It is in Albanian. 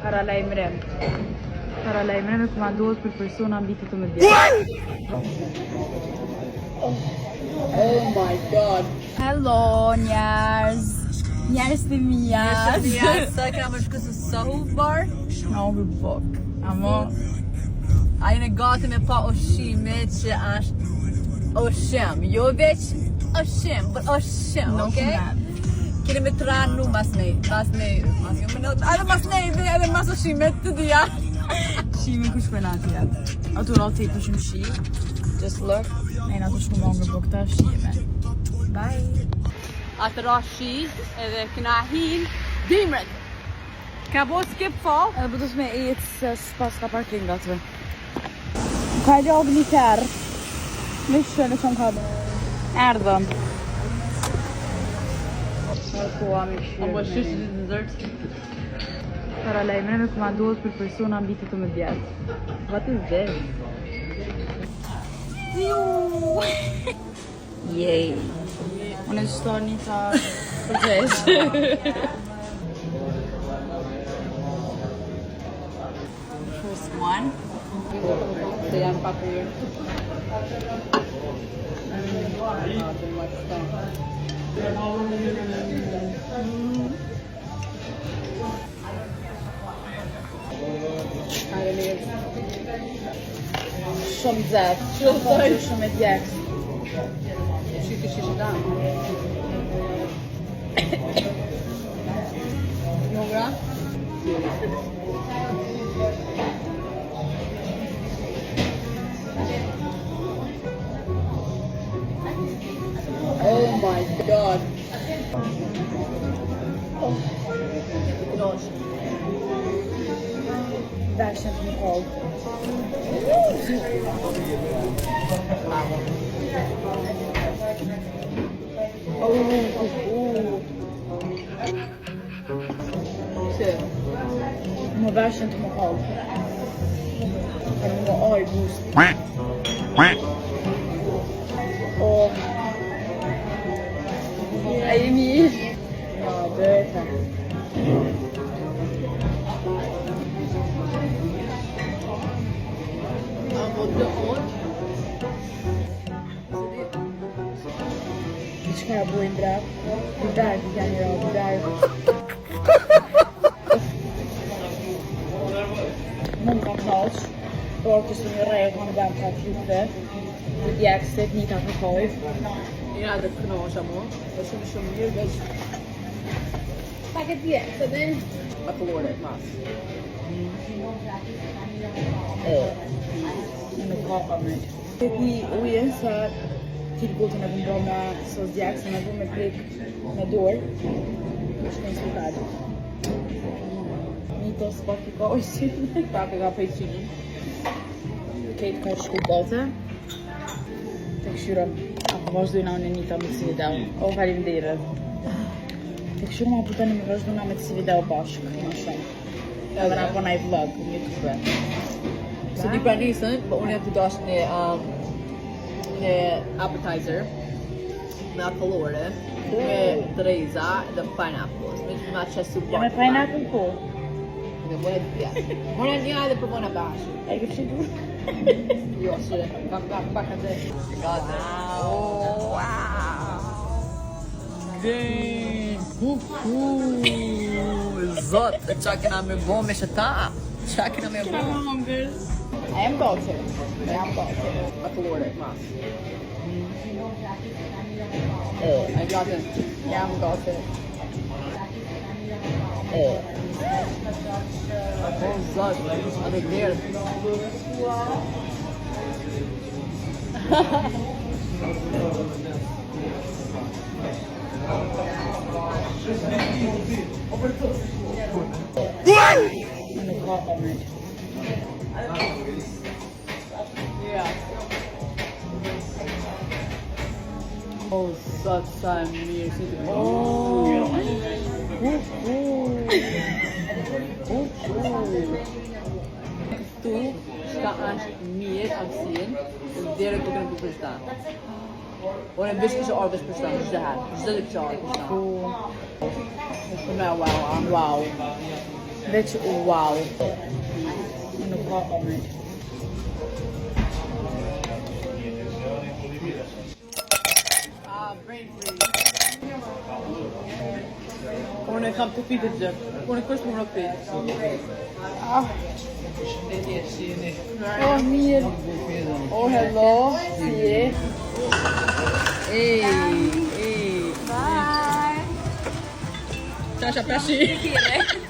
Paralajmërim. Paralajmërimi komandohet për persona mbi 18 vjeç. Oh my god. Hello njerëz. Njerëz të mia. Sa kam shkuar së Sahubar. Në buk. Amo Ai në gati me pa ushqime që është ushqim, jo veç ushqim, por ushqim, okay? Keni me tranu mas ne, edhe mas ushqimet të dhja. shimin ku shkojnë atje. Ato rati ku shumë shi. Just look. E na ku shku më ngër buk të shime. Bye. Atë ra shi edhe këna hin dimret. Ka bo skip fall. Edhe po të me ecë se s'pas ka parking atëve. Ka gjallë një kërë. Në shënë që më ka bë. Erdhëm. Koha me këshirë. Apo shish në dëzërt. Paralajmërimi komandohet për persona mbi 18 vjeç. What is this? Yay. Unë e shto një ta përgjesh. First one. Se janë pak mirë. Shumë zet. Shumë e djekës. Shikë shishë danë. Njogra? Oh my god. Knosh. Dashen të më kollë. Se. Më dashen të më kollë. Ka më oj gust. Oh. Ai mirë. Ja, beta. Amo të on. Qëka ja bujnë drap? Budar, të janë ra, budar. Mund ka knaq, por kështë një rejë kanë dam ka fjute. Të djekësit, një ka përkoj. Ja dhe knosh amo. Është shumë mirë veç Pak e djekësit, dhe? aklore mas. Në kapa me. Të ti ujën sa ti të gotën e këndro me sos djekë, se me bu me prik me dorë. Shkojnë sultatë. Një tos pak i ka ojësit. Pak e ka prej qinin. Kejtë ka shku bote. Të këshyra, apo vazhdojna unë e njëta me të si video. O, faleminderit. Të këshyra ma putani me vazhdojna me të si video bashkë, më shumë. Edhe na po na i vlog, në YouTube. Se di pra nisën, po unë e të dash një appetizer me akollore, me drejza dhe pineapples, me që super. Ja me pineapple po. Me mëne të pja. Mëne një edhe për mëne bashkë. E ke shikur? Jo, shire, kam pak atë. Gate. Oh, wow! Zot, qa kena me bo me shëta? Qa kena me bo? I am gotcha. I am gotcha. Akollore, mas. E gate. I am gotcha. Oh, zot, atë dherë. Në kapa me. Oh, zot, sa e mirë, si të Këtu, shka është mirë aftësin, dhere këtë në përshta. Unë e bish kështë orë bish përshta, në gjithë herë, gjithë dhe kështë orë përshta. Shumë e wow. Veç wow. Nuk ka omël. Unë e kam të pitë të gjë. Unë e kështë më në pitë. Oh, mirë. Oh, hello. Si je? Bye. Ciao, ciao, prashi.